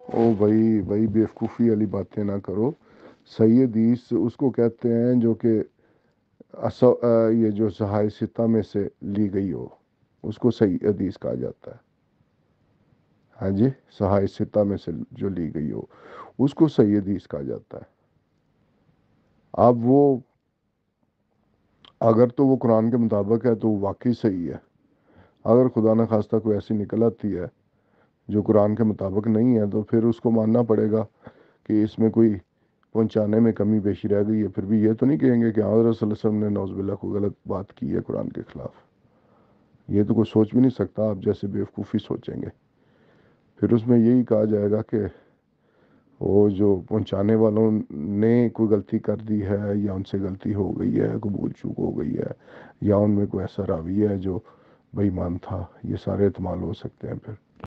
او بھائی بھائی بیوقوفی والی باتیں نہ کرو. صحیح حدیث اس کو کہتے ہیں جو کہ یہ جو صحائح ستہ میں سے لی گئی ہو، اس کو صحیح حدیث کہا جاتا ہے. ہاں جی، صحائح ستہ میں سے جو لی گئی ہو اس کو صحیح حدیث کہا جاتا ہے. اب وہ اگر تو وہ قرآن کے مطابق ہے تو وہ واقعی صحیح ہے. اگر خدا نہ خواستہ کوئی ایسی نکل آتی ہے جو قرآن کے مطابق نہیں ہے تو پھر اس کو ماننا پڑے گا کہ اس میں کوئی پہنچانے میں کمی بیشی رہ گئی ہے. پھر بھی یہ تو نہیں کہیں گے کہ حضرت صلی اللہ علیہ وسلم نے نعوذ باللہ کو غلط بات کی ہے قرآن کے خلاف. یہ تو کوئی سوچ بھی نہیں سکتا، آپ جیسے بیوقوفی سوچیں گے. پھر اس میں یہی کہا جائے گا کہ وہ جو پہنچانے والوں نے کوئی غلطی کر دی ہے یا ان سے غلطی ہو گئی ہے، قبول چوک ہو گئی ہے، یا ان میں کوئی ایسا راوی ہے جو بے ایمان تھا. یہ سارے احتمال ہو سکتے ہیں پھر.